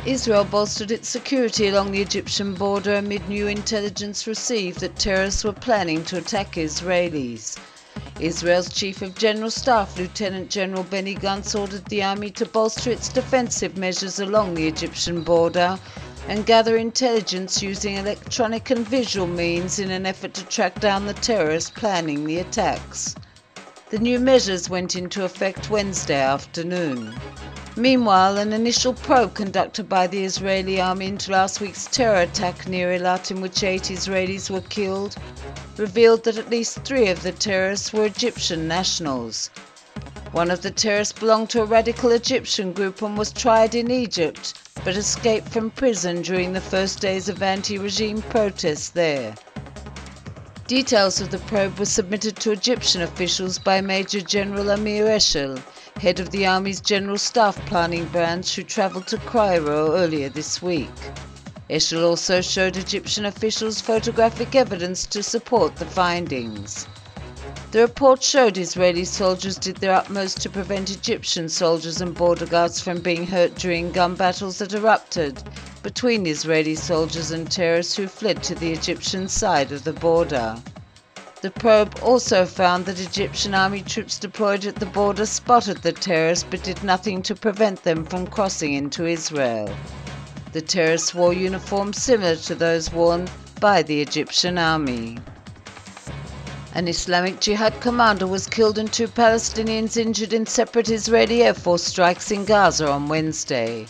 Israel bolstered its security along the Egyptian border amid new intelligence received that terrorists were planning to attack Israelis. Israel's Chief of General Staff, Lieutenant General Benny Gantz, ordered the army to bolster its defensive measures along the Egyptian border and gather intelligence using electronic and visual means in an effort to track down the terrorists planning the attacks. The new measures went into effect Wednesday afternoon. Meanwhile, an initial probe conducted by the Israeli army into last week's terror attack near Eilat, in which 8 Israelis were killed, revealed that at least 3 of the terrorists were Egyptian nationals. One of the terrorists belonged to a radical Egyptian group and was tried in Egypt, but escaped from prison during the first days of anti-regime protests there. Details of the probe were submitted to Egyptian officials by Major General Amir Eshel, head of the Army's General Staff Planning Branch, who travelled to Cairo earlier this week. Eshel also showed Egyptian officials photographic evidence to support the findings. The report showed Israeli soldiers did their utmost to prevent Egyptian soldiers and border guards from being hurt during gun battles that erupted between Israeli soldiers and terrorists who fled to the Egyptian side of the border. The probe also found that Egyptian army troops deployed at the border spotted the terrorists but did nothing to prevent them from crossing into Israel. The terrorists wore uniforms similar to those worn by the Egyptian army. An Islamic Jihad commander was killed and 2 Palestinians injured in separate Israeli Air Force strikes in Gaza on Wednesday.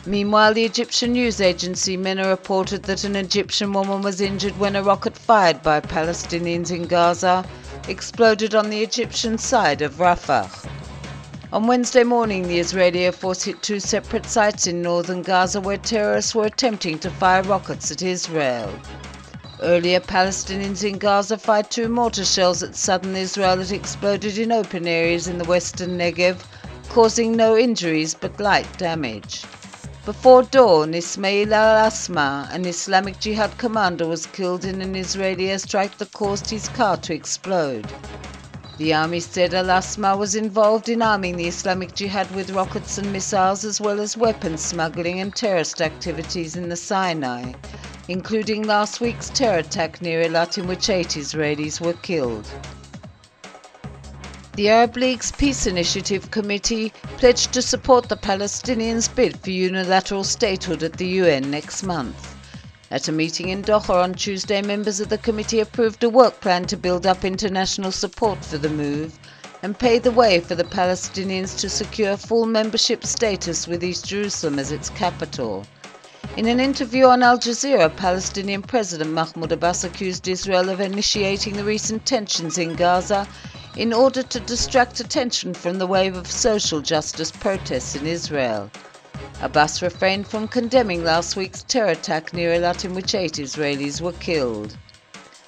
Meanwhile, the Egyptian news agency MENA reported that an Egyptian woman was injured when a rocket fired by Palestinians in Gaza exploded on the Egyptian side of Rafah. On Wednesday morning, the Israeli Air Force hit 2 separate sites in northern Gaza where terrorists were attempting to fire rockets at Israel. Earlier, Palestinians in Gaza fired 2 mortar shells at southern Israel that exploded in open areas in the western Negev, causing no injuries but light damage. Before dawn, Ismail al-Asma, an Islamic Jihad commander, was killed in an Israeli airstrike that caused his car to explode. The army said al-Asma was involved in arming the Islamic Jihad with rockets and missiles, as well as weapons smuggling and terrorist activities in the Sinai, including last week's terror attack near Eilat, in which 8 Israelis were killed. The Arab League's Peace Initiative Committee pledged to support the Palestinians' bid for unilateral statehood at the UN next month. At a meeting in Doha on Tuesday, members of the committee approved a work plan to build up international support for the move and pave the way for the Palestinians to secure full membership status with East Jerusalem as its capital. In an interview on Al Jazeera, Palestinian President Mahmoud Abbas accused Israel of initiating the recent tensions in Gaza in order to distract attention from the wave of social justice protests in Israel. Abbas refrained from condemning last week's terror attack near Eilat, in which 8 Israelis were killed.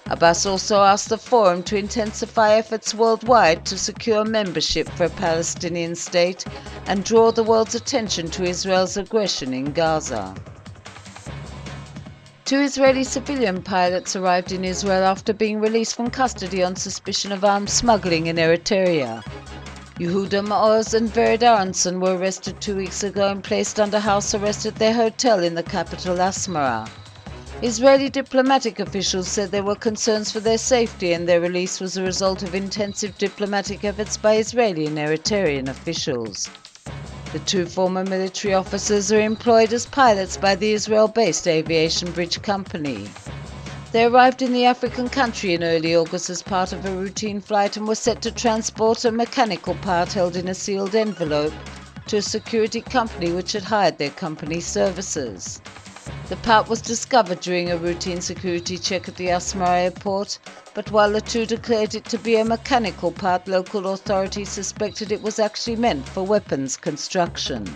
Abbas also asked the forum to intensify efforts worldwide to secure membership for a Palestinian state and draw the world's attention to Israel's aggression in Gaza. 2 Israeli civilian pilots arrived in Israel after being released from custody on suspicion of arms smuggling in Eritrea. Yehuda Maoz and Vered Aronson were arrested 2 weeks ago and placed under house arrest at their hotel in the capital Asmara. Israeli diplomatic officials said there were concerns for their safety, and their release was a result of intensive diplomatic efforts by Israeli and Eritrean officials. The 2 former military officers are employed as pilots by the Israel-based aviation bridge company. They arrived in the African country in early August as part of a routine flight and were set to transport a mechanical part held in a sealed envelope to a security company which had hired their company's services. The part was discovered during a routine security check at the Asmara airport, but while the 2 declared it to be a mechanical part, local authorities suspected it was actually meant for weapons construction.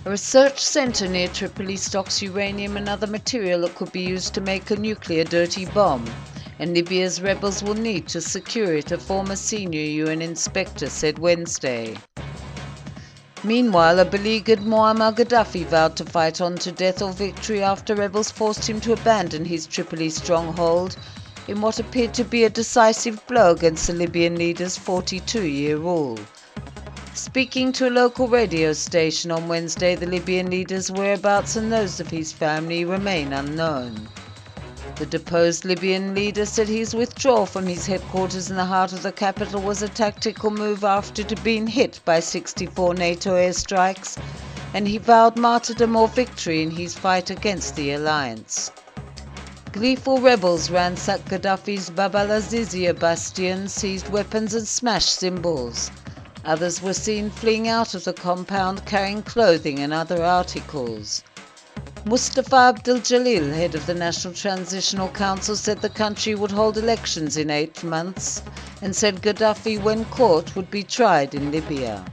A research centre near Tripoli stocks uranium and other material that could be used to make a nuclear dirty bomb, and Libya's rebels will need to secure it, a former senior UN inspector said Wednesday. Meanwhile, a beleaguered Muammar Gaddafi vowed to fight on to death or victory after rebels forced him to abandon his Tripoli stronghold in what appeared to be a decisive blow against the Libyan leader's 42-year rule. Speaking to a local radio station on Wednesday, the Libyan leader's whereabouts and those of his family remain unknown. The deposed Libyan leader said his withdrawal from his headquarters in the heart of the capital was a tactical move after being hit by 64 NATO airstrikes, and he vowed martyrdom or victory in his fight against the alliance. Gleeful rebels ransacked Gaddafi's Bab al-Azizia bastion, seized weapons and smashed symbols. Others were seen fleeing out of the compound carrying clothing and other articles. Mustafa Abdel Jalil, head of the National Transitional Council, said the country would hold elections in 8 months and said Gaddafi, when caught, would be tried in Libya.